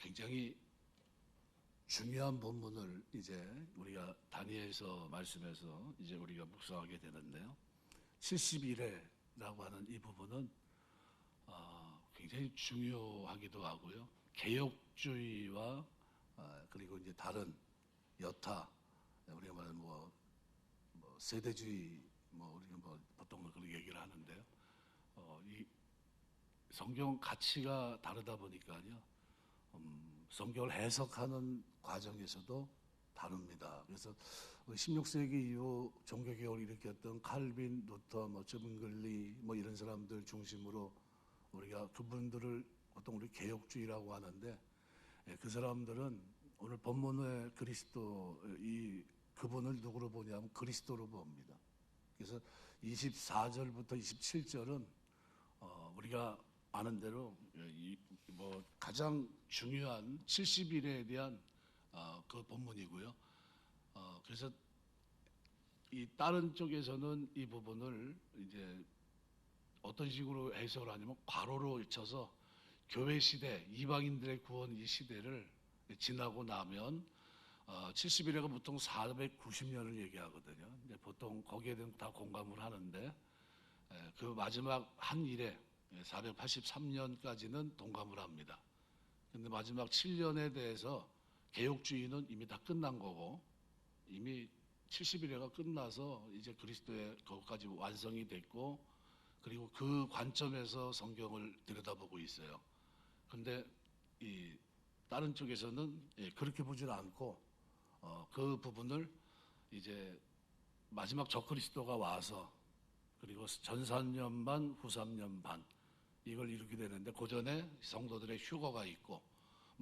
굉장히 중요한 본문을 이제 우리가 다니엘서 말씀에서 이제 우리가 묵상하게 되는데요. 70일에라고 하는 이 부분은 굉장히 중요하기도 하고요. 개혁주의와 그리고 이제 다른 여타 우리가 말하는 세대주의 우리가 보통 그렇게 얘기를 하는데요. 이 성경 가치가 다르다 보니까요. 성경을 해석하는 과정에서도 다릅니다. 그래서 16세기 이후 종교개혁을 일으켰던 칼빈, 루터, 저문글리 이런 사람들 중심으로 우리가 그분들을 보통 우리 개혁주의라고 하는데, 그 사람들은 오늘 본문의 그리스도 그분을 누구로 보냐면 그리스도로 봅니다. 그래서 24절부터 27절은 우리가 아는 대로 가장 중요한 70일에 대한 그 본문이고요. 그래서 이 다른 쪽에서는 이 부분을 이제 어떤 식으로 해석을 하냐면 괄호로 쳐서 교회 시대, 이방인들의 구원 이 시대를 지나고 나면 70일에가 보통 490년을 얘기하거든요. 보통 거기에 대해서 다 공감을 하는데 그 마지막 한 일에 483년까지는 동감을 합니다. 근데 마지막 7년에 대해서 개혁주의는 이미 다 끝난 거고, 이미 70일에가 끝나서 이제 그리스도의 그것까지 완성이 됐고, 그리고 그 관점에서 성경을 들여다보고 있어요. 근데 이 다른 쪽에서는 그렇게 보질 않고 그 부분을 이제 마지막 적그리스도가 와서 그리고 전 3년 반, 후 3년 반 이걸 이루게 되는데 그 전에 성도들의 휴거가 있고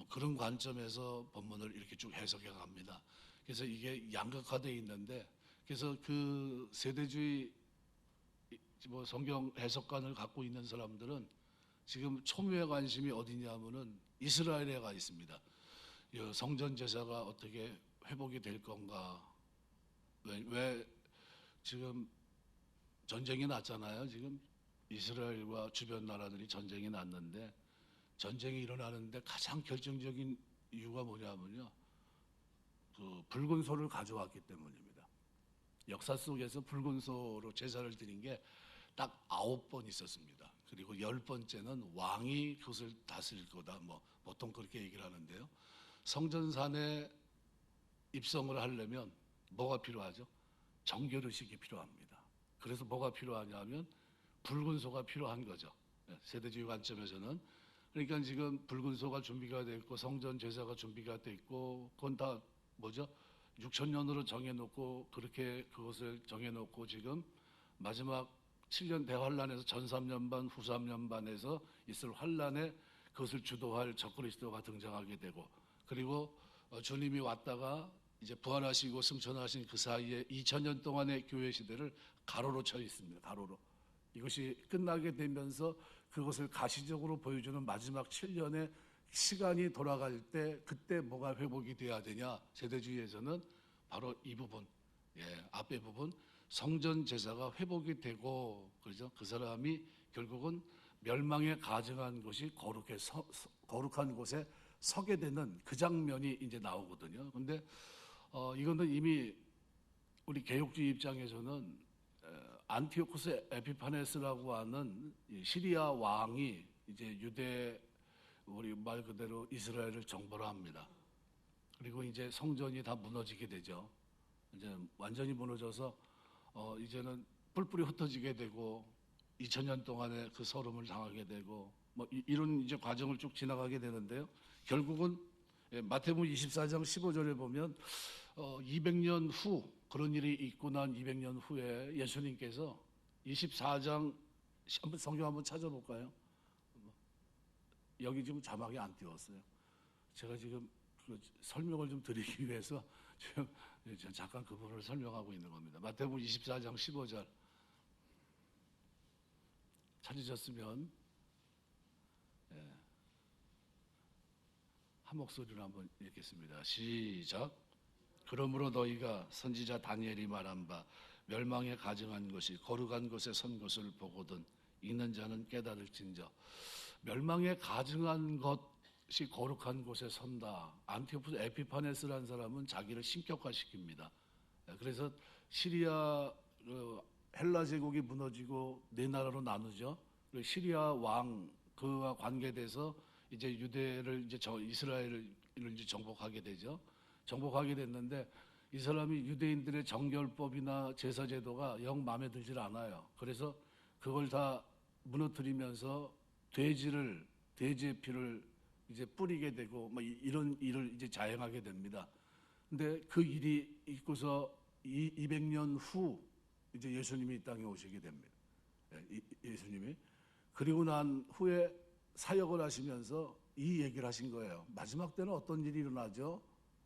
그런 관점에서 본문을 이렇게 쭉 해석해 갑니다. 그래서 이게 양극화되어 있는데, 그래서 그 세대주의 성경 해석관을 갖고 있는 사람들은 지금 초미의 관심이 어디냐면은 이스라엘에 가 있습니다. 성전 제사가 어떻게 회복이 될 건가? 왜 지금 전쟁이 났잖아요. 지금 이스라엘과 주변 나라들이 전쟁이 났는데, 전쟁이 일어나는데 가장 결정적인 이유가 뭐냐면요, 그 붉은 소를 가져왔기 때문입니다. 역사 속에서 붉은 소로 제사를 드린 게 딱 9번 있었습니다. 그리고 10번째는 왕이 그것을 다스릴 거다. 보통 그렇게 얘기를 하는데요. 성전산에 입성을 하려면 뭐가 필요하죠? 정결의식이 필요합니다. 그래서 뭐가 필요하냐면 붉은 소가 필요한 거죠. 세대주의 관점에서는. 그러니까 지금 붉은 소가 준비가 됐고 성전 제사가 준비가 됐고 그건 다 6,000년으로 정해놓고 그렇게 그것을 정해놓고 지금 마지막 7년 대환란에서 전 3년 반, 후 3년 반에서 있을 환란에 그것을 주도할 적그리스도가 등장하게 되고, 그리고 주님이 왔다가 이제 부활하시고 승천하신 그 사이에 2000년 동안의 교회 시대를 가로로 쳐 있습니다. 가로로. 이것이 끝나게 되면서 그것을 가시적으로 보여주는 마지막 7년의 시간이 돌아갈 때 그때 뭐가 회복이 돼야 되냐? 세대주의에서는 바로 이 부분, 앞에 부분, 성전 제사가 회복이 되고, 그렇죠? 그 사람이 결국은 멸망에 가증한 것이 거룩한 곳에 서게 되는 그 장면이 이제 나오거든요. 근데 이거는 이미 우리 개혁주의 입장에서는 안티오쿠스 에피파네스라고 하는 시리아 왕이 이제 유대, 우리 말 그대로 이스라엘을 정벌을 합니다. 그리고 이제 성전이 다 무너지게 되죠. 이제 완전히 무너져서 이제는 뿔뿔이 흩어지게 되고 2000년 동안의 그 서름을 당하게 되고 이런 이제 과정을 쭉 지나가게 되는데요. 결국은 마태복음 24장 15절에 보면 200년 후, 그런 일이 있고 난 200년 후에 예수님께서 24장 한번 성경 한번 찾아볼까요? 여기 지금 자막이 안 띄웠어요. 제가 지금 설명을 좀 드리기 위해서 지금 잠깐 그 부분을 설명하고 있는 겁니다. 마태복음 24장 15절 찾으셨으면 한 목소리로 한번 읽겠습니다. 시작. 그러므로 너희가 선지자 다니엘이 말한 바 멸망에 가증한 것이 거룩한 곳에 선 것을 보거든 읽는 자는 깨달을진저. 멸망에 가증한 것, 이것이 거룩한 곳에 선다. 안티오쿠스 에피파네스라는 사람은 자기를 신격화시킵니다. 그래서 시리아 헬라 제국이 무너지고 네 나라로 나누죠. 시리아 왕 그와 관계돼서 이제 유대를 이제 이스라엘을 이제 정복하게 되죠. 정복하게 됐는데 이 사람이 유대인들의 정결법이나 제사 제도가 영 마음에 들질 않아요. 그래서 그걸 다 무너뜨리면서 돼지의 피를 이제 뿌리게 되고 뭐 이런 일을 이제 자행하게 됩니다. 근데 그 일이 있고서 200년 후 이제 예수님이 이 땅에 오시게 됩니다. 예수님이 그리고 난 후에 사역을 하시면서 이 얘기를 하신 거예요. 마지막 때는 어떤 일이 일어나죠?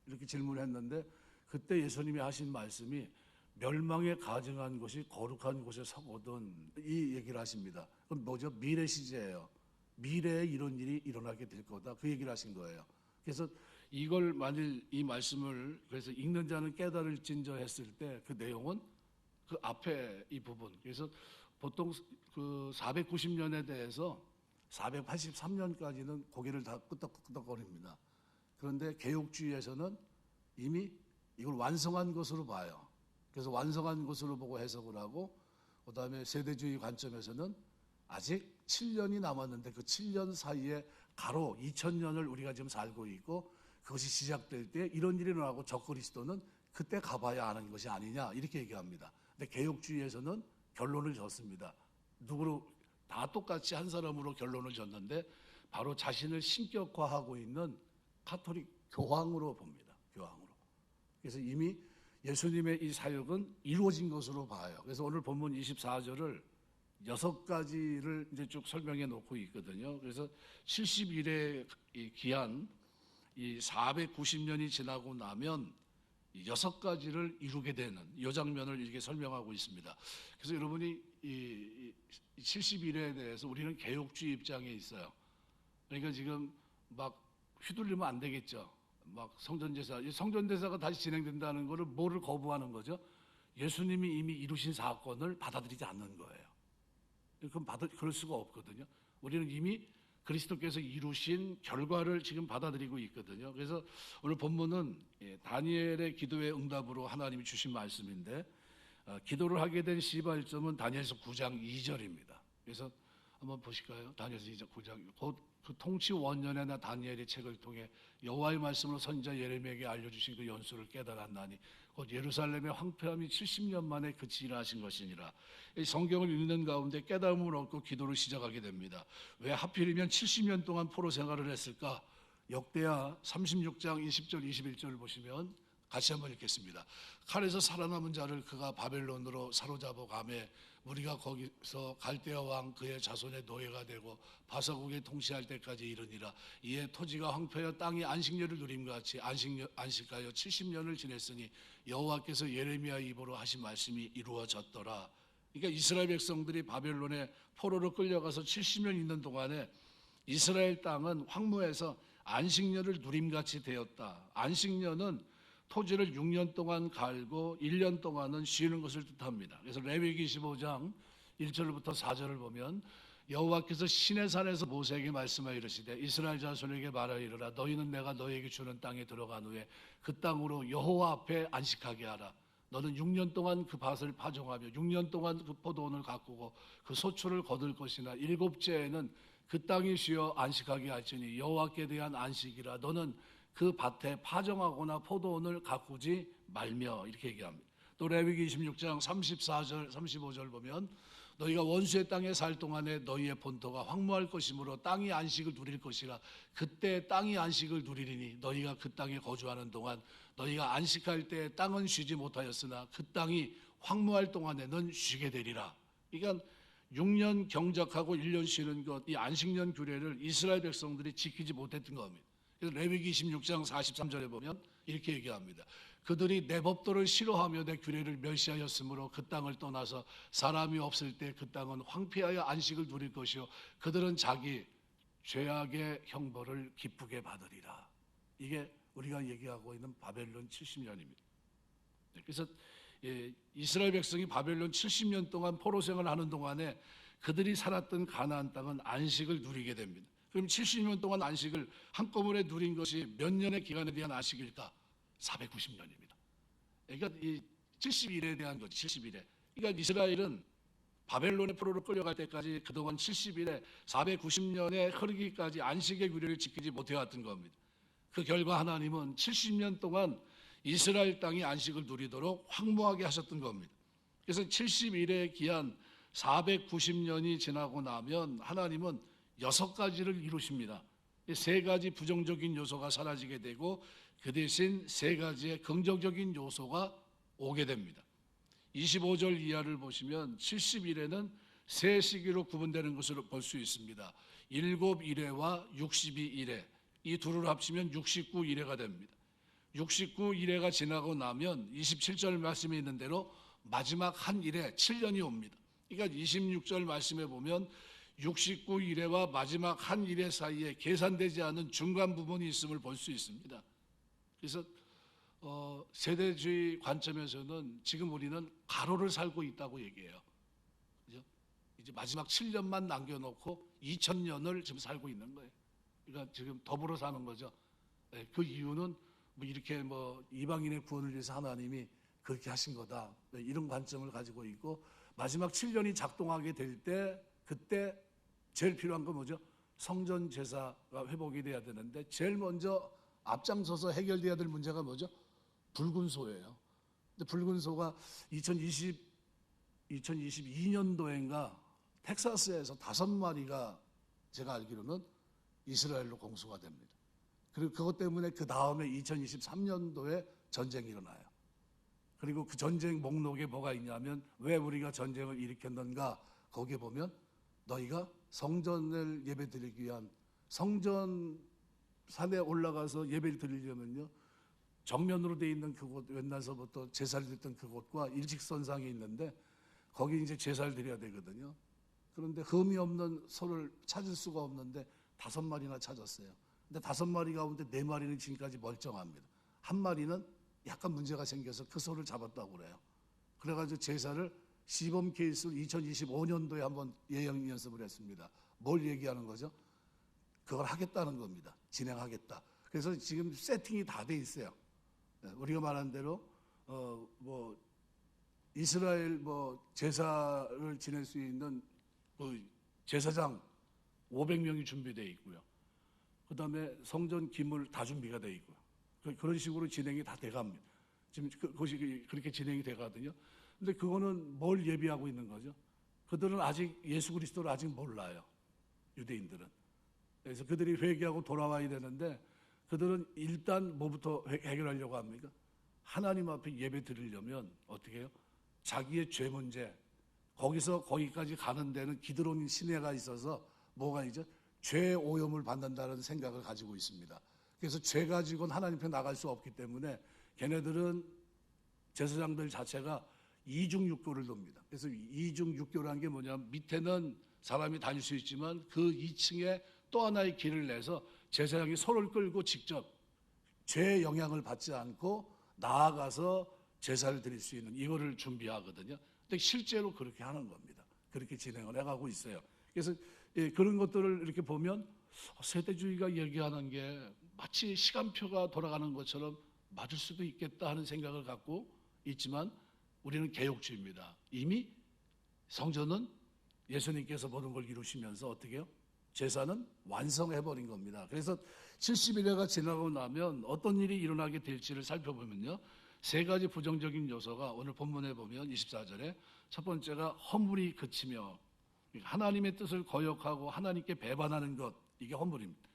이렇게 질문했는데 그때 예수님이 하신 말씀이 멸망에 가증한 곳이 거룩한 곳에 서거든 이 얘기를 하십니다. 그럼 뭐죠? 미래 시제예요. 미래에 이런 일이 일어나게 될 거다. 그 얘기를 하신 거예요. 그래서 이걸 만일 이 말씀을 그래서 읽는 자는 깨달을진저 했을 때 그 내용은 그 앞에 이 부분. 그래서 보통 그 490년에 대해서 483년까지는 고개를 다 끄덕끄덕거립니다. 그런데 개혁주의에서는 이미 이걸 완성한 것으로 봐요. 그래서 완성한 것으로 보고 해석을 하고 그다음에 세대주의 관점에서는 아직 7년이 남았는데 그 7년 사이에 가로 2000년을 우리가 지금 살고 있고 그것이 시작될 때 이런 일이 일어나고 적그리스도는 그때 가봐야 하는 것이 아니냐 이렇게 얘기합니다. 근데 개혁주의에서는 결론을 졌습니다. 누구로 다 똑같이 한 사람으로 결론을 졌는데 바로 자신을 신격화하고 있는 가톨릭 교황으로 봅니다. 교황으로. 그래서 이미 예수님의 이 사역은 이루어진 것으로 봐요. 그래서 오늘 본문 24절을 6가지를 이제 쭉 설명해 놓고 있거든요. 그래서 70일의 기한 이 490년이 지나고 나면 6가지를 이루게 되는 이 장면을 이렇게 설명하고 있습니다. 그래서 여러분이 이 70일에 대해서 우리는 개혁주의 입장에 있어요. 그러니까 지금 막 휘둘리면 안 되겠죠. 막 성전제사가 다시 진행된다는 것을 뭐를 거부하는 거죠? 예수님이 이미 이루신 사건을 받아들이지 않는 거예요. 그럼 그럴 수가 없거든요. 우리는 이미 그리스도께서 이루신 결과를 지금 받아들이고 있거든요. 그래서 오늘 본문은 다니엘의 기도의 응답으로 하나님이 주신 말씀인데 기도를 하게 된 시발점은 다니엘서 9장 2절입니다. 그래서 한번 보실까요? 다니엘서 9장 곧 그 통치 원년에나 다니엘의 책을 통해 여호와의 말씀으로 선지자 예레미야에게 알려주신 그 연수를 깨달았나니 곧 예루살렘의 황폐함이 70년 만에 그치라 하신 것이니라. 이 성경을 읽는 가운데 깨달음을 얻고 기도를 시작하게 됩니다. 왜 하필이면 70년 동안 포로 생활을 했을까? 역대하 36장 20절 21절을 보시면 같이 한번 읽겠습니다. 칼에서 살아남은 자를 그가 바벨론으로 사로잡아 가매 우리가 거기서 갈대아 왕 그의 자손의 노예가 되고 바사국에 통치할 때까지 이르니라. 이에 토지가 황폐하여 땅이 안식년을 누림과 같이 안식하여 70년을 지냈으니 여호와께서 예레미야 입으로 하신 말씀이 이루어졌더라. 그러니까 이스라엘 백성들이 바벨론에 포로로 끌려가서 70년 있는 동안에 이스라엘 땅은 황무해서 안식년을 누림같이 되었다. 안식년은 토지를 6년 동안 갈고 1년 동안은 쉬는 것을 뜻합니다. 그래서 레위기 25장 1절부터 4절을 보면 여호와께서 시내산에서 모세에게 말씀하여 이르시되 이스라엘 자손에게 말하여 이르라. 너희는 내가 너희에게 주는 땅에 들어간 후에 그 땅으로 여호와 앞에 안식하게 하라. 너는 6년 동안 그 밭을 파종하며 6년 동안 그 포도원을 가꾸고 그 소출을 거둘 것이나 일곱째에는 그 땅이 쉬어 안식하게 할지니 여호와께 대한 안식이라. 너는 그 밭에 파종하거나 포도원을 가꾸지 말며 이렇게 얘기합니다. 또 레위기 26장 34절 35절 보면 너희가 원수의 땅에 살 동안에 너희의 본토가 황무할 것이므로 땅이 안식을 누릴 것이라. 그때 땅이 안식을 누리리니 너희가 그 땅에 거주하는 동안 너희가 안식할 때 땅은 쉬지 못하였으나 그 땅이 황무할 동안에는 쉬게 되리라. 그러니까 6년 경작하고 1년 쉬는 것, 이 안식년 규례를 이스라엘 백성들이 지키지 못했던 겁니다. 그래서 레위기 26장 43절에 보면 이렇게 얘기합니다. 그들이 내 법도를 싫어하며 내 규례를 멸시하였으므로 그 땅을 떠나서 사람이 없을 때 그 땅은 황폐하여 안식을 누릴 것이요 그들은 자기 죄악의 형벌을 기쁘게 받으리라. 이게 우리가 얘기하고 있는 바벨론 70년입니다. 그래서 이스라엘 백성이 바벨론 70년 동안 포로 생활을 하는 동안에 그들이 살았던 가나안 땅은 안식을 누리게 됩니다. 그럼 70년 동안 안식을 한꺼번에 누린 것이 몇 년의 기간에 대한 안식일까? 490년입니다. 그러니까 이 70일에 대한 거지, 70일에. 그러니까 이스라엘은 바벨론의 포로로 끌려갈 때까지 그동안 70일에 490년에 흐르기까지 안식의 규례를 지키지 못해왔던 겁니다. 그 결과 하나님은 70년 동안 이스라엘 땅이 안식을 누리도록 황무하게 하셨던 겁니다. 그래서 70일의 기한 490년이 지나고 나면 하나님은 6가지를 이루십니다. 3가지 부정적인 요소가 사라지게 되고 그 대신 3가지의 긍정적인 요소가 오게 됩니다. 25절 이하를 보시면 70일에는 세 시기로 구분되는 것으로 볼 수 있습니다. 7일회와 62일회, 이 둘을 합치면 69일회가 됩니다. 69일회가 지나고 나면 27절 말씀에 있는 대로 마지막 한 일에 7년이 옵니다. 그러니까 26절 말씀에 보면 69일회와 마지막 한 일회 사이에 계산되지 않은 중간 부분이 있음을 볼 수 있습니다. 그래서 세대주의 관점에서는 지금 우리는 가로를 살고 있다고 얘기해요. 그죠? 이제 마지막 7년만 남겨놓고 2000년을 지금 살고 있는 거예요. 그러니까 지금 더불어 사는 거죠. 그 이유는 뭐 이렇게 뭐 이방인의 구원을 위해서 하나님이 그렇게 하신 거다, 이런 관점을 가지고 있고, 마지막 7년이 작동하게 될 때 그때 제일 필요한 건 뭐죠? 성전 제사가 회복이 돼야 되는데 제일 먼저 앞장서서 해결돼야 될 문제가 뭐죠? 붉은 소예요. 근데 붉은 소가 2022년도인가 텍사스에서 5마리가 제가 알기로는 이스라엘로 공수가 됩니다. 그리고 그것 때문에 그 다음에 2023년도에 전쟁이 일어나요. 그리고 그 전쟁 목록에 뭐가 있냐면 왜 우리가 전쟁을 일으켰는가, 거기에 보면 너희가 성전을 예배드리기 위한, 성전 산에 올라가서 예배를 드리려면요 정면으로 돼 있는 그곳, 옛날서부터 제사를 드렸던 그곳과 일직선상에 있는데 거기 이제 제사를 드려야 되거든요. 그런데 흠이 없는 소를 찾을 수가 없는데 5마리나 찾았어요. 근데 5마리 가운데 4마리는 지금까지 멀쩡합니다. 한 마리는 약간 문제가 생겨서 그 소를 잡았다고 그래요. 그래가지고 제사를 시범 케이스를 2025년도에 한번 예행 연습을 했습니다. 뭘 얘기하는 거죠? 그걸 하겠다는 겁니다. 진행하겠다. 그래서 지금 세팅이 다 돼 있어요. 우리가 말한 대로 뭐 이스라엘 뭐 제사를 지낼 수 있는 그 제사장 500명이 준비되어 있고요. 그 다음에 성전 기물 다 준비가 되어 있고요. 그런 식으로 진행이 다 돼갑니다. 지금 그것이 그렇게 진행이 되거든요. 근데 그거는 뭘 예비하고 있는 거죠? 그들은 아직 예수 그리스도를 아직 몰라요. 유대인들은. 그래서 그들이 회개하고 돌아와야 되는데 그들은 일단 뭐부터 해결하려고 합니까? 하나님 앞에 예배 드리려면 어떻게 해요? 자기의 죄 문제, 거기서 거기까지 가는 데는 기드론 시내가 있어서 뭐가 있죠? 죄 오염을 받는다는 생각을 가지고 있습니다. 그래서 죄 가지고는 하나님 앞에 나갈 수 없기 때문에 걔네들은 제사장들 자체가 이중육교를 돕니다. 그래서 이중육교라는 게 뭐냐면 밑에는 사람이 다닐 수 있지만 그 2층에 또 하나의 길을 내서 제사장이 소를 끌고 직접 죄의 영향을 받지 않고 나아가서 제사를 드릴 수 있는 이거를 준비하거든요. 근데 실제로 그렇게 하는 겁니다. 그렇게 진행을 해가고 있어요. 그래서 그런 것들을 이렇게 보면 세대주의가 얘기하는 게 마치 시간표가 돌아가는 것처럼 맞을 수도 있겠다 하는 생각을 갖고 있지만 우리는 개혁주의입니다. 이미 성전은 예수님께서 모든 걸 이루시면서 어떻게 해요? 제사는 완성해버린 겁니다. 그래서 70일회가 지나고 나면 어떤 일이 일어나게 될지를 살펴보면요, 3가지 부정적인 요소가 오늘 본문에 보면 24절에 첫 번째가 허물이 그치며, 하나님의 뜻을 거역하고 하나님께 배반하는 것, 이게 허물입니다.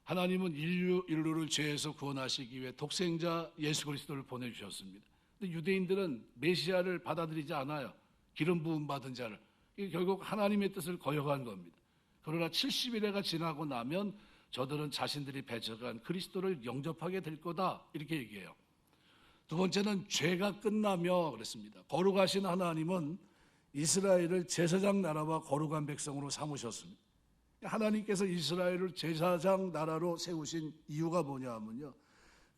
하나님은 인류를 죄에서 구원하시기 위해 독생자 예수 그리스도를 보내주셨습니다. 근데 유대인들은 메시아를 받아들이지 않아요. 기름 부음 받은 자를. 이게 결국 하나님의 뜻을 거역한 겁니다. 그러나 70일회가 지나고 나면 저들은 자신들이 배척한 그리스도를 영접하게 될 거다, 이렇게 얘기해요. 두 번째는 죄가 끝나며 그랬습니다. 거룩하신 하나님은 이스라엘을 제사장 나라와 거룩한 백성으로 삼으셨습니다. 하나님께서 이스라엘을 제사장 나라로 세우신 이유가 뭐냐 하면요,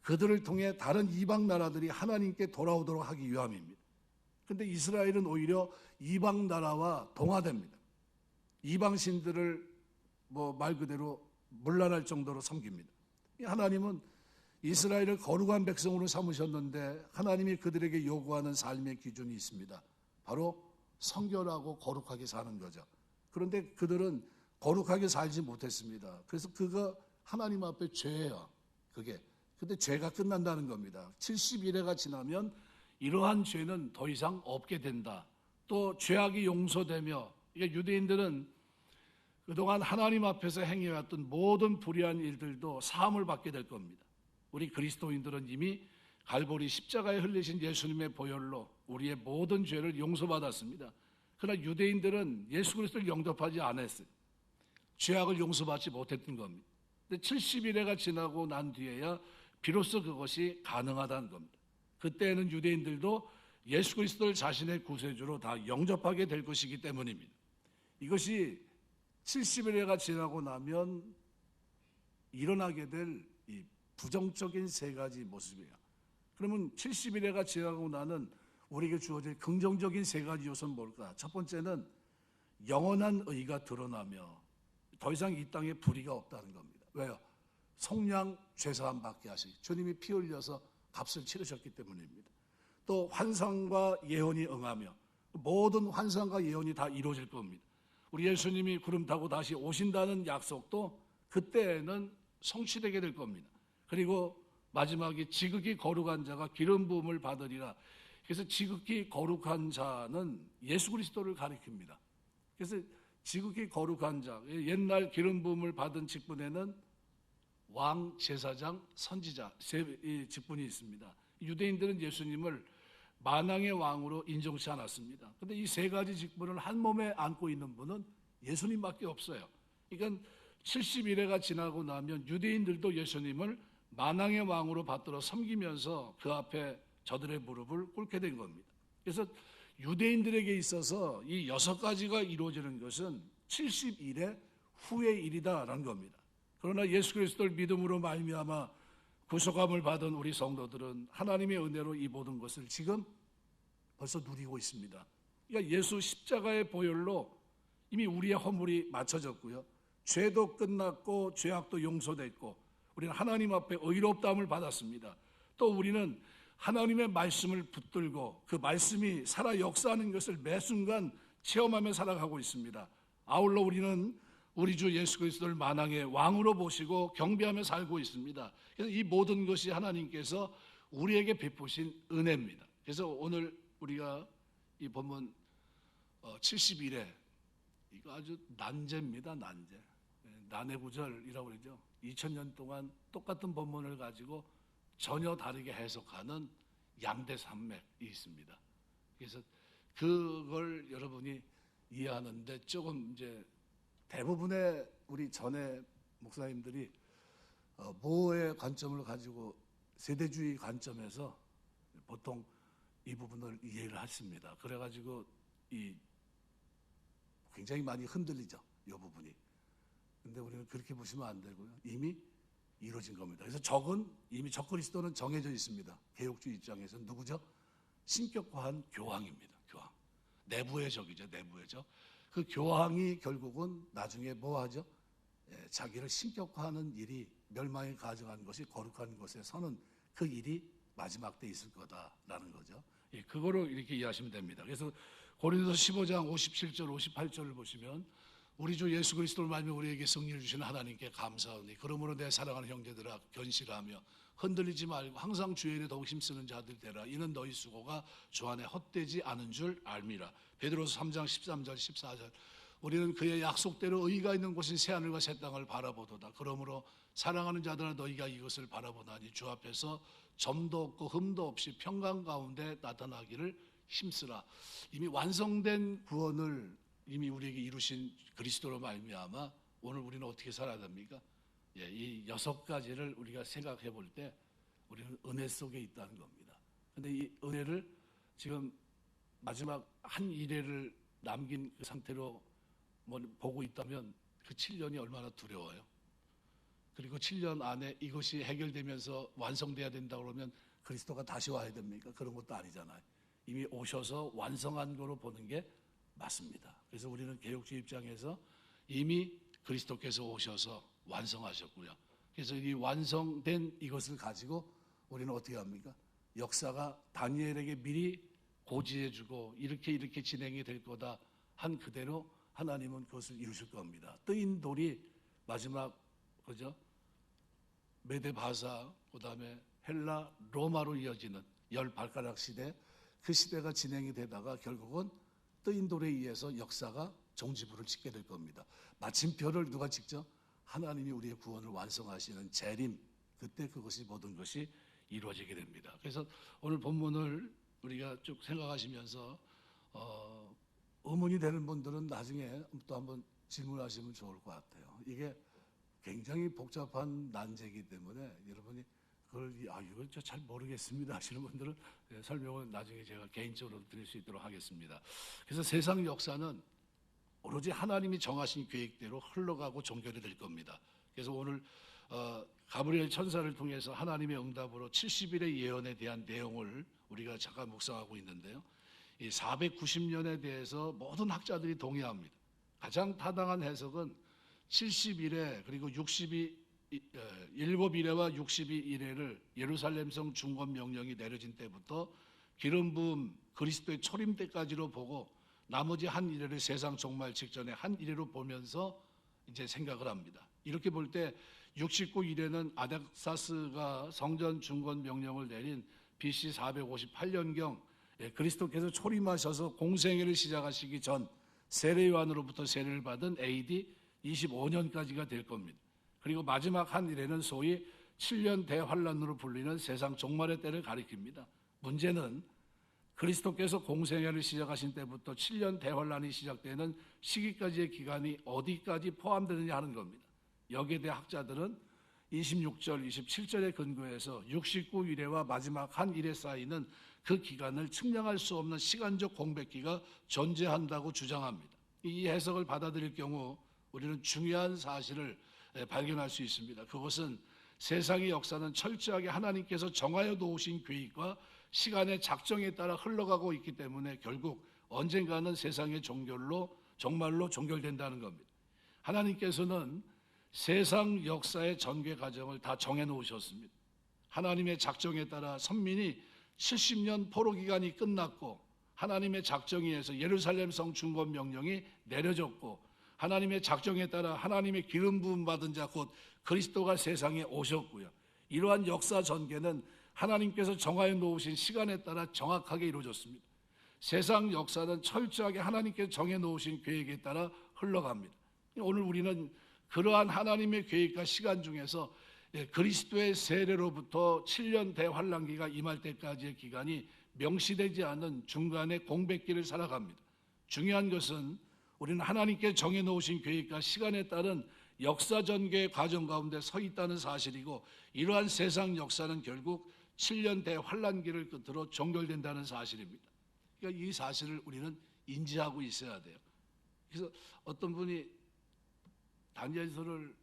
그들을 통해 다른 이방 나라들이 하나님께 돌아오도록 하기 위함입니다. 그런데 이스라엘은 오히려 이방 나라와 동화됩니다. 이방 신들을 뭐 말 그대로 물러날 정도로 섬깁니다. 하나님은 이스라엘을 거룩한 백성으로 삼으셨는데 하나님이 그들에게 요구하는 삶의 기준이 있습니다. 바로 성결하고 거룩하게 사는 거죠. 그런데 그들은 거룩하게 살지 못했습니다. 그래서 그가 하나님 앞에 죄예요. 그게. 근데 죄가 끝난다는 겁니다. 70일회가 지나면 이러한 죄는 더 이상 없게 된다. 또 죄악이 용서되며, 이게 유대인들은 그동안 하나님 앞에서 행해왔던 모든 불의한 일들도 사함을 받게 될 겁니다. 우리 그리스도인들은 이미 갈보리 십자가에 흘리신 예수님의 보혈로 우리의 모든 죄를 용서받았습니다. 그러나 유대인들은 예수 그리스도를 영접하지 않았어요. 죄악을 용서받지 못했던 겁니다. 근데 70일회가 지나고 난 뒤에야 비로소 그것이 가능하다는 겁니다. 그때는 유대인들도 예수 그리스도를 자신의 구세주로 다 영접하게 될 것이기 때문입니다. 이것이 70일회가 지나고 나면 일어나게 될 이 부정적인 세 가지 모습이에요. 그러면 70일회가 지나고 나는 우리에게 주어질 긍정적인 세 가지 요소는 뭘까? 첫 번째는 영원한 의가 드러나며 더 이상 이 땅에 불의가 없다는 겁니다. 왜요? 속량 죄사함 받게 하시기, 주님이 피 흘려서 값을 치르셨기 때문입니다. 또 환상과 예언이 응하며 모든 환상과 예언이 다 이루어질 겁니다. 우리 예수님이 구름 타고 다시 오신다는 약속도 그때는 성취되게 될 겁니다. 그리고 마지막에 지극히 거룩한 자가 기름 부음을 받으리라. 그래서 지극히 거룩한 자는 예수 그리스도를 가리킵니다. 그래서 지극히 거룩한 자, 옛날 기름 부음을 받은 직분에는 왕, 제사장, 선지자 세 직분이 있습니다. 유대인들은 예수님을 만왕의 왕으로 인정치 않았습니다. 그런데 이 세 가지 직분을 한 몸에 안고 있는 분은 예수님밖에 없어요. 그러니까 70일회가 지나고 나면 유대인들도 예수님을 만왕의 왕으로 받들어 섬기면서 그 앞에 저들의 무릎을 꿇게 된 겁니다. 그래서 유대인들에게 있어서 이 6가지가 이루어지는 것은 70일의 후의 일이다라는 겁니다. 그러나 예수 그리스도를 믿음으로 말미암아 구속함을 받은 우리 성도들은 하나님의 은혜로 이 모든 것을 지금 벌써 누리고 있습니다. 그러니까 예수 십자가의 보혈로 이미 우리의 허물이 맞춰졌고요. 죄도 끝났고 죄악도 용서됐고 우리는 하나님 앞에 의롭다함을 받았습니다. 또 우리는 하나님의 말씀을 붙들고 그 말씀이 살아 역사하는 것을 매 순간 체험하며 살아가고 있습니다. 아울러 우리는 우리 주 예수 그리스도를 만왕의 왕으로 보시고 경배하며 살고 있습니다. 그래서 이 모든 것이 하나님께서 우리에게 베푸신 은혜입니다. 그래서 오늘 우리가 이 본문 70일에 이거 아주 난제입니다. 난제. 난해구절이라고 그러죠. 2000년 동안 똑같은 본문을 가지고 전혀 다르게 해석하는 양대산맥이 있습니다. 그래서 그걸 여러분이 이해하는데 조금 이제 대부분의 우리 전에 목사님들이 모의 관점을 가지고 세대주의 관점에서 보통 이 부분을 이해를 했습니다. 그래가지고 이 굉장히 많이 흔들리죠. 이 부분이. 근데 우리는 그렇게 보시면 안 되고요. 이미 이루어진 겁니다. 그래서 이미 적그리스도는 정해져 있습니다. 개혁주의 입장에서 누구죠? 신격화한 교황입니다. 교황. 내부의 적이죠. 내부의 적. 그 교황이 결국은 나중에 뭐 하죠? 자기를 신격화하는 일이 멸망에 가져간 것이 거룩한 것에 서는 그 일이 마지막 때 있을 거다라는 거죠. 그거로 이렇게 이해하시면 됩니다. 그래서 고린도서 15장 57절 58절을 보시면 우리 주 예수 그리스도를 말며 우리에게 승리를 주시는 하나님께 감사하오니 그러므로 내 사랑하는 형제들아 견실하며 흔들리지 말고 항상 주의 일에 더욱 힘쓰는 자들 되라. 이는 너희 수고가 주 안에 헛되지 않은 줄 알미라. 베드로서 3장 13절 14절 우리는 그의 약속대로 의가 있는 곳인 새하늘과 새 땅을 바라보도다. 그러므로 사랑하는 자들아 너희가 이것을 바라보나니 주 앞에서 점도 없고 흠도 없이 평강 가운데 나타나기를 힘쓰라. 이미 완성된 구원을 이미 우리에게 이루신 그리스도로 말미암아 오늘 우리는 어떻게 살아야 됩니까? 이 6가지를 우리가 생각해 볼 때 우리는 은혜 속에 있다는 겁니다. 그런데 이 은혜를 지금 마지막 한 일회를 남긴 그 상태로 보고 있다면 그 7년이 얼마나 두려워요. 그리고 7년 안에 이것이 해결되면서 완성돼야 된다 그러면 그리스도가 다시 와야 됩니까? 그런 것도 아니잖아요. 이미 오셔서 완성한 거로 보는 게 맞습니다. 그래서 우리는 개혁주의 입장에서 이미 그리스도께서 오셔서 완성하셨고요. 그래서 이 완성된 이것을 가지고 우리는 어떻게 합니까? 역사가 다니엘에게 미리 고지해주고 이렇게 진행이 될 거다 한 그대로 하나님은 그것을 이루실 겁니다. 뜨인 돌이 마지막 그죠? 메데 바사 그다음에 헬라 로마로 이어지는 열 발가락 시대, 그 시대가 진행이 되다가 결국은 뜨인 돌에 의해서 역사가 종지부를 찍게 될 겁니다. 마침표를 누가 찍죠? 하나님이 우리의 구원을 완성하시는 재림, 그때 그것이 모든 것이 이루어지게 됩니다. 그래서 오늘 본문을 우리가 쭉 생각하시면서 의문이 되는 분들은 나중에 또 한번 질문하시면 좋을 것 같아요. 이게 굉장히 복잡한 난제이기 때문에 여러분이 그걸 이걸 잘 모르겠습니다 하시는 분들은 설명을 나중에 제가 개인적으로 드릴 수 있도록 하겠습니다. 그래서 세상 역사는 오로지 하나님이 정하신 계획대로 흘러가고 종결이 될 겁니다. 그래서 오늘 가브리엘 천사를 통해서 하나님의 응답으로 70일의 예언에 대한 내용을 우리가 잠깐 묵상하고 있는데요. 이 490년에 대해서 모든 학자들이 동의합니다. 가장 타당한 해석은 70일에 그리고 7일에와 62일에를 예루살렘성 중건 명령이 내려진 때부터 기름 부음 그리스도의 초림 때까지로 보고 나머지 한 일회를 세상 종말 직전에 한 일회로 보면서 이제 생각을 합니다. 이렇게 볼 때 69일에는 아닥사스가 성전 중건 명령을 내린 BC 458년경 그리스도께서 초림하셔서 공생애를 시작하시기 전 세례 요한으로부터 세례를 받은 AD 25년까지가 될 겁니다. 그리고 마지막 한 일에는 소위 7년 대환란으로 불리는 세상 종말의 때를 가리킵니다. 문제는 그리스도께서 공생애를 시작하신 때부터 7년 대환란이 시작되는 시기까지의 기간이 어디까지 포함되느냐 하는 겁니다. 여기에 대해 학자들은 26절, 27절에 근거해서 69일에와 마지막 한 일에 쌓이는 그 기간을 측량할 수 없는 시간적 공백기가 존재한다고 주장합니다. 이 해석을 받아들일 경우 우리는 중요한 사실을 발견할 수 있습니다. 그것은 세상의 역사는 철저하게 하나님께서 정하여 놓으신 계획과 시간의 작정에 따라 흘러가고 있기 때문에 결국 언젠가는 세상의 종말로 종결된다는 겁니다. 하나님께서는 세상 역사의 전개 과정을 다 정해 놓으셨습니다. 하나님의 작정에 따라 선민이 70년 포로 기간이 끝났고 하나님의 작정에 의해서 예루살렘 성 중건 명령이 내려졌고 하나님의 작정에 따라 하나님의 기름 부음 받은 자 곧 그리스도가 세상에 오셨고요. 이러한 역사 전개는 하나님께서 정하여 놓으신 시간에 따라 정확하게 이루어졌습니다. 세상 역사는 철저하게 하나님께서 정해 놓으신 계획에 따라 흘러갑니다. 오늘 우리는 그러한 하나님의 계획과 시간 중에서 그리스도의 세례로부터 7년 대환란기가 임할 때까지의 기간이 명시되지 않은 중간의 공백기를 살아갑니다. 중요한 것은 우리는 하나님께 정해놓으신 계획과 시간에 따른 역사 전개의 과정 가운데 서 있다는 사실이고 이러한 세상 역사는 결국 7년 대환란기를 끝으로 종결된다는 사실입니다. 그러니까 이 사실을 우리는 인지하고 있어야 돼요. 그래서 어떤 분이 다니엘서를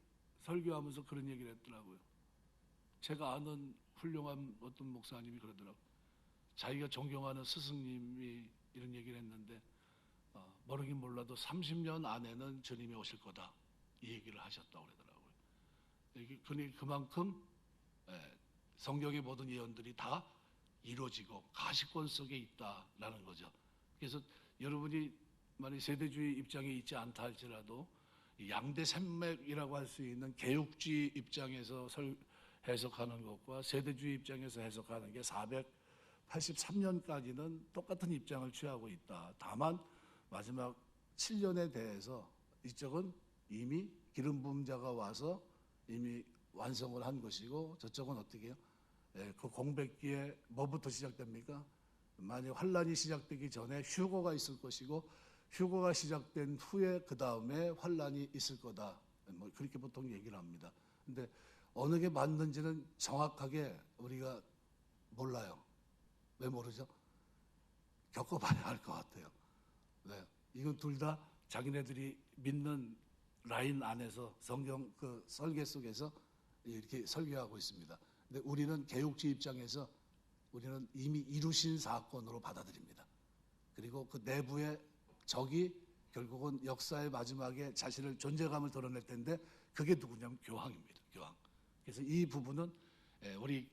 설교하면서 그런 얘기를 했더라고요. 제가 아는 훌륭한 어떤 목사님이 그러더라고요. 자기가 존경하는 스승님이 이런 얘기를 했는데 모르긴 몰라도 30년 안에는 주님이 오실 거다 이 얘기를 하셨다고 그러더라고요. 그만큼 성경의 모든 예언들이 다 이루어지고 가시권 속에 있다라는 거죠. 그래서 여러분이 만약 세대주의 입장에 있지 않다 할지라도 양대 산맥이라고 할 수 있는 개혁주의 입장에서 해석하는 것과 세대주의 입장에서 해석하는 게 483년까지는 똑같은 입장을 취하고 있다. 다만 마지막 7년에 대해서 이쪽은 이미 기름 부음자가 와서 이미 완성을 한 것이고 저쪽은 어떻게 해요? 그 공백기에 뭐부터 시작됩니까? 만약 환란이 시작되기 전에 휴거가 있을 것이고 휴거가 시작된 후에 그 다음에 환란이 있을 거다. 뭐 그렇게 보통 얘기를 합니다. 근데 어느 게 맞는지는 정확하게 우리가 몰라요. 왜 모르죠? 겪어봐야 할 것 같아요. 네. 이건 둘 다 자기네들이 믿는 라인 안에서 성경 그 설계 속에서 이렇게 설계하고 있습니다. 근데 우리는 개혁주의 입장에서 우리는 이미 이루신 사건으로 받아들입니다. 그리고 그 내부에 적이 결국은 역사의 마지막에 자신을 존재감을 드러낼 텐데 그게 누구냐면 교황입니다. 교황. 그래서 이 부분은 우리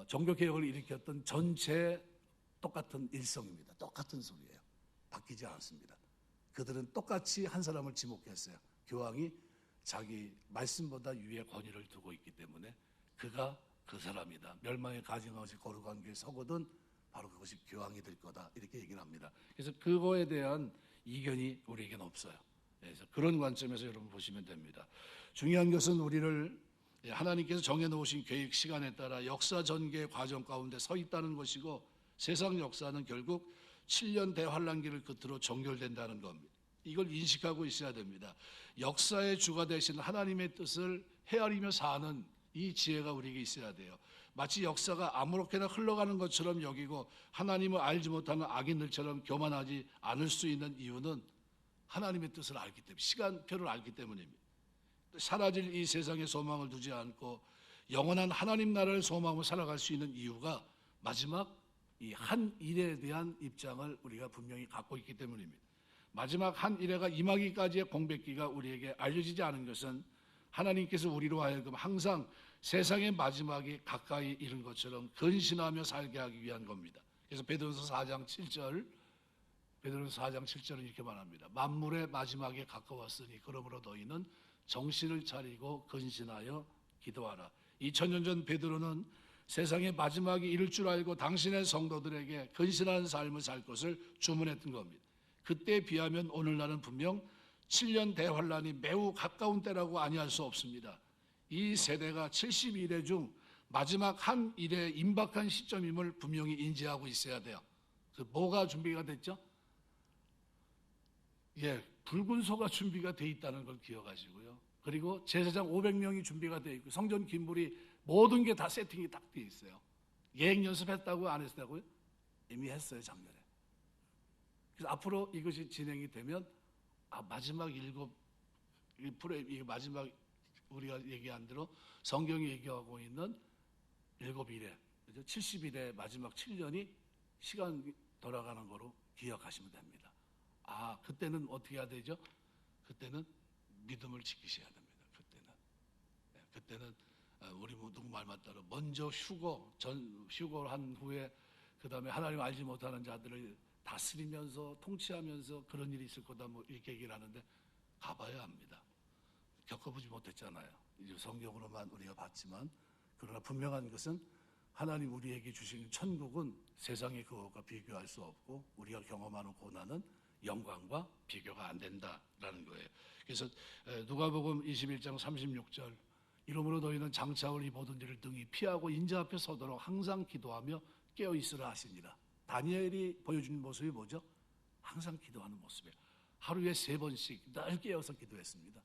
종교 개혁을 일으켰던 전체 똑같은 일성입니다. 똑같은 소리예요. 바뀌지 않습니다. 그들은 똑같이 한 사람을 지목했어요. 교황이 자기 말씀보다 위에 권위를 두고 있기 때문에 그가 그 사람이다. 멸망의 가증한 것이 거룩한 교회에 서거든 바로 그것이 교황이 될 거다. 이렇게 얘기를 합니다. 그래서 그거에 대한 이견이 우리에게는 없어요. 그래서 그런 관점에서 여러분 보시면 됩니다. 중요한 것은 우리를 하나님께서 정해놓으신 계획 시간에 따라 역사 전개 과정 가운데 서 있다는 것이고 세상 역사는 결국 7년 대환란기를 끝으로 종결된다는 겁니다. 이걸 인식하고 있어야 됩니다. 역사의 주가 되신 하나님의 뜻을 헤아리며 사는 이 지혜가 우리에게 있어야 돼요. 마치 역사가 아무렇게나 흘러가는 것처럼 여기고 하나님을 알지 못하는 악인들처럼 교만하지 않을 수 있는 이유는 하나님의 뜻을 알기 때문에, 시간표를 알기 때문입니다. 사라질 이 세상에 소망을 두지 않고 영원한 하나님 나라를 소망하고 살아갈 수 있는 이유가 마지막 이 한 일에 대한 입장을 우리가 분명히 갖고 있기 때문입니다. 마지막 한 일회가 임하기까지의 공백기가 우리에게 알려지지 않은 것은 하나님께서 우리로 하여금 항상 세상의 마지막이 가까이 이른 것처럼 근신하며 살게 하기 위한 겁니다. 그래서 베드로서 4장 7절은 이렇게 말합니다. 만물의 마지막에 가까웠으니 그러므로 너희는 정신을 차리고 근신하여 기도하라. 2000년 전 베드로는 세상의 마지막이 이를 줄 알고 당신의 성도들에게 근신하는 삶을 살 것을 주문했던 겁니다. 그때에 비하면 오늘날은 분명 7년 대환란이 매우 가까운 때라고 아니할 수 없습니다. 이 세대가 72대 중 마지막 한 일에 임박한 시점임을 분명히 인지하고 있어야 돼요. 뭐가 준비가 됐죠? 붉은 소가 준비가 돼 있다는 걸 기억하시고요. 그리고 제사장 500명이 준비가 돼 있고 성전 기물이 모든 게 다 세팅이 딱 돼 있어요. 예행 연습했다고 안 했다고요? 이미 했어요, 작년에. 그래서 앞으로 이것이 진행이 되면 마지막 마지막 우리가 얘기한 대로 성경이 얘기하고 있는 7일에 70일의 마지막 7년이 시간 돌아가는 거로 기억하시면 됩니다. 그때는 어떻게 해야 되죠? 그때는 믿음을 지키셔야 됩니다. 그때는 우리 누구 말 맞다로 먼저 휴거를 한 후에 그 다음에 하나님 알지 못하는 자들을 다스리면서 통치하면서 그런 일이 있을 거다 뭐 이렇게 얘기를 하는데 가봐야 합니다. 겪어보지 못했잖아요. 이제 성경으로만 우리가 봤지만 그러나 분명한 것은 하나님 우리에게 주신 천국은 세상의 그것과 비교할 수 없고 우리가 경험하는 고난은 영광과 비교가 안 된다라는 거예요. 그래서 누가복음 21장 36절 이러므로 너희는 장차올 이 모든 일을 등이 피하고 인자 앞에 서도록 항상 기도하며 깨어있으라 하시니라. 다니엘이 보여준 모습이 뭐죠? 항상 기도하는 모습이에요. 하루에 3번씩 늘 깨어서 기도했습니다.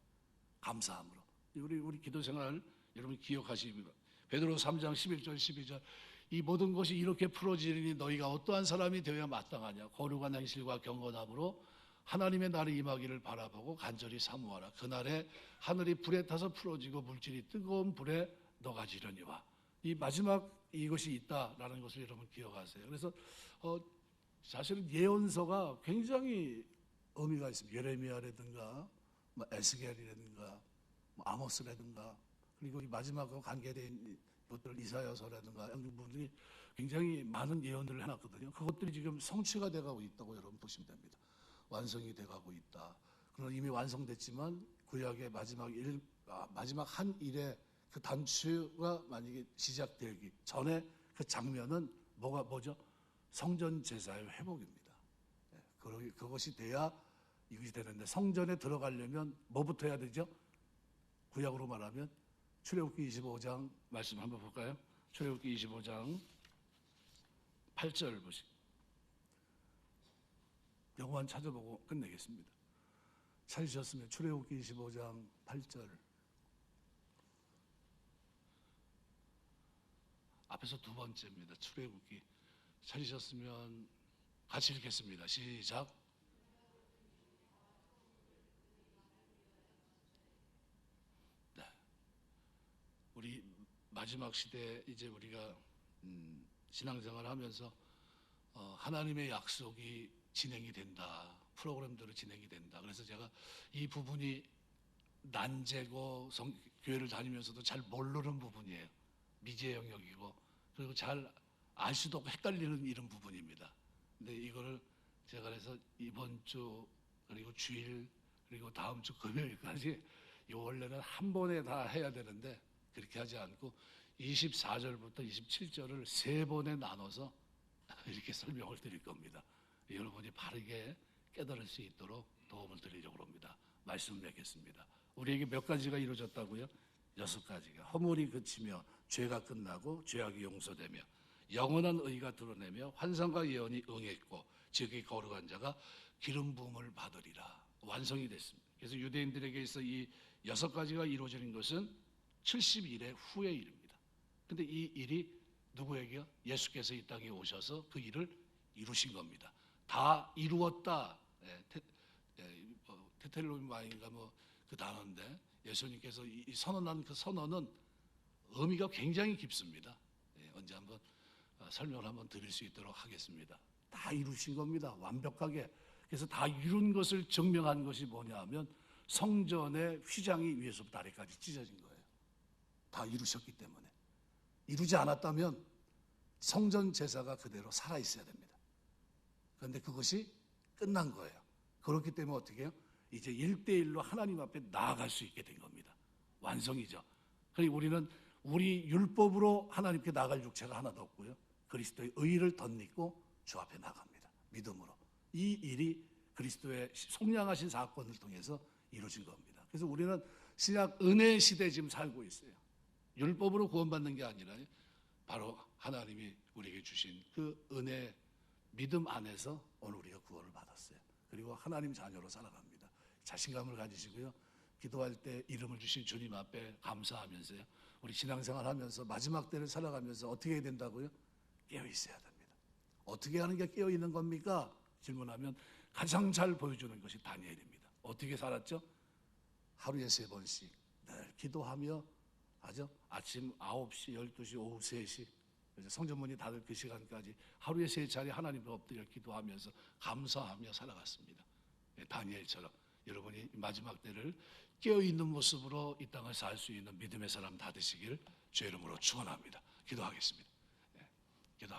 감사함으로. 우리 기도 생활 여러분 기억하십니다. 베드로 3장 11절 12절 이 모든 것이 이렇게 풀어지리니 너희가 어떠한 사람이 되어야 마땅하냐. 거룩한 행실과 경건함으로 하나님의 날이 임하기를 바라보고 간절히 사모하라. 그날에 하늘이 불에 타서 풀어지고 물질이 뜨거운 불에 녹아지려니와. 이 마지막 이것이 있다라는 것을 여러분 기억하세요. 그래서 사실은 예언서가 굉장히 의미가 있습니다. 예레미야라든가 에스겔이라든가 아모스라든가 그리고 이 마지막과 관계된 것들 이사야서라든가 분들이 굉장히 많은 예언들을 해놨거든요. 그것들이 지금 성취가 돼가고 있다고 여러분 보시면 됩니다. 완성이 돼가고 있다. 그러나 이미 완성됐지만 구약의 마지막 한 일에 그 단추가 만약에 시작되기 전에 그 장면은 뭐죠? 성전 제사의 회복입니다. 그것이 돼야 이것이 되는데 성전에 들어가려면 뭐부터 해야 되죠? 구약으로 말하면 출애굽기 25장 말씀 한번 볼까요? 출애굽기 25장 8절 보시죠. 영어만 찾아보고 끝내겠습니다. 찾으셨으면 출애굽기 25장 8절 앞에서 두 번째입니다. 출애굽기 찾으셨으면 같이 읽겠습니다. 시작. 네. 우리 마지막 시대에 이제 우리가 신앙생활을 하면서 하나님의 약속이 진행이 된다. 프로그램대로 진행이 된다. 그래서 제가 이 부분이 난제고 교회를 다니면서도 잘 모르는 부분이에요. 미지의 영역이고 그리고 잘 알 수도 없고 헷갈리는 이런 부분입니다. 근데 이거를 제가 그래서 이번 주 그리고 주일 그리고 다음 주 금요일까지 이 원래는 한 번에 다 해야 되는데 그렇게 하지 않고 24절부터 27절을 세 번에 나눠서 이렇게 설명을 드릴 겁니다. 여러분이 바르게 깨달을 수 있도록 도움을 드리려고 합니다. 말씀 맺겠습니다. 우리에게 몇 가지가 이루어졌다고요? 6가지가. 허물이 그치며 죄가 끝나고 죄악이 용서되며 영원한 의가 드러내며 환상과 예언이 응했고 지극히 거룩한 자가 기름 부음을 받으리라. 완성이 됐습니다. 그래서 유대인들에게 있어 이 6가지가 이루어지는 것은 70일의 후의 일입니다. 근데 이 일이 누구에게요? 예수께서 이 땅에 오셔서 그 일을 이루신 겁니다. 다 이루었다. 테텔로마인가 뭐 그 단어인데 예수님께서 이 선언한 그 선언은 의미가 굉장히 깊습니다. 언제 한번 설명을 한번 드릴 수 있도록 하겠습니다. 다 이루신 겁니다. 완벽하게. 그래서 다 이룬 것을 증명한 것이 뭐냐 하면 성전의 휘장이 위에서부터 아래까지 찢어진 거예요. 다 이루셨기 때문에. 이루지 않았다면 성전 제사가 그대로 살아있어야 됩니다. 그런데 그것이 끝난 거예요. 그렇기 때문에 어떻게 해요? 이제 1대1로 하나님 앞에 나아갈 수 있게 된 겁니다. 완성이죠. 그리고 우리는 우리 율법으로 하나님께 나아갈 육체가 하나도 없고요. 그리스도의 의를 덧입고 주 앞에 나갑니다. 믿음으로. 이 일이 그리스도의 속량하신 사건을 통해서 이루어진 겁니다. 그래서 우리는 신약 은혜 시대에 지금 살고 있어요. 율법으로 구원받는 게 아니라 바로 하나님이 우리에게 주신 그 은혜 믿음 안에서 오늘 우리가 구원을 받았어요. 그리고 하나님 자녀로 살아갑니다. 자신감을 가지시고요. 기도할 때 이름을 주신 주님 앞에 감사하면서요. 우리 신앙생활 하면서 마지막 때를 살아가면서 어떻게 해야 된다고요? 깨어 있어야 됩니다. 어떻게 하는 게 깨어 있는 겁니까? 질문하면 가장 잘 보여주는 것이 다니엘입니다. 어떻게 살았죠? 하루에 3번씩 늘 기도하며 하죠. 아침 9시, 12시, 오후 3시 성전문이 닫을 그 시간까지 하루에 3차례 하나님 앞에 엎드려 기도하면서 감사하며 살아갔습니다. 다니엘처럼 여러분이 마지막 때를 깨어있는 모습으로 이 땅을 살 수 있는 믿음의 사람 다 되시길 주의 이름으로 축원합니다. 기도하겠습니다. 기도하겠습니다.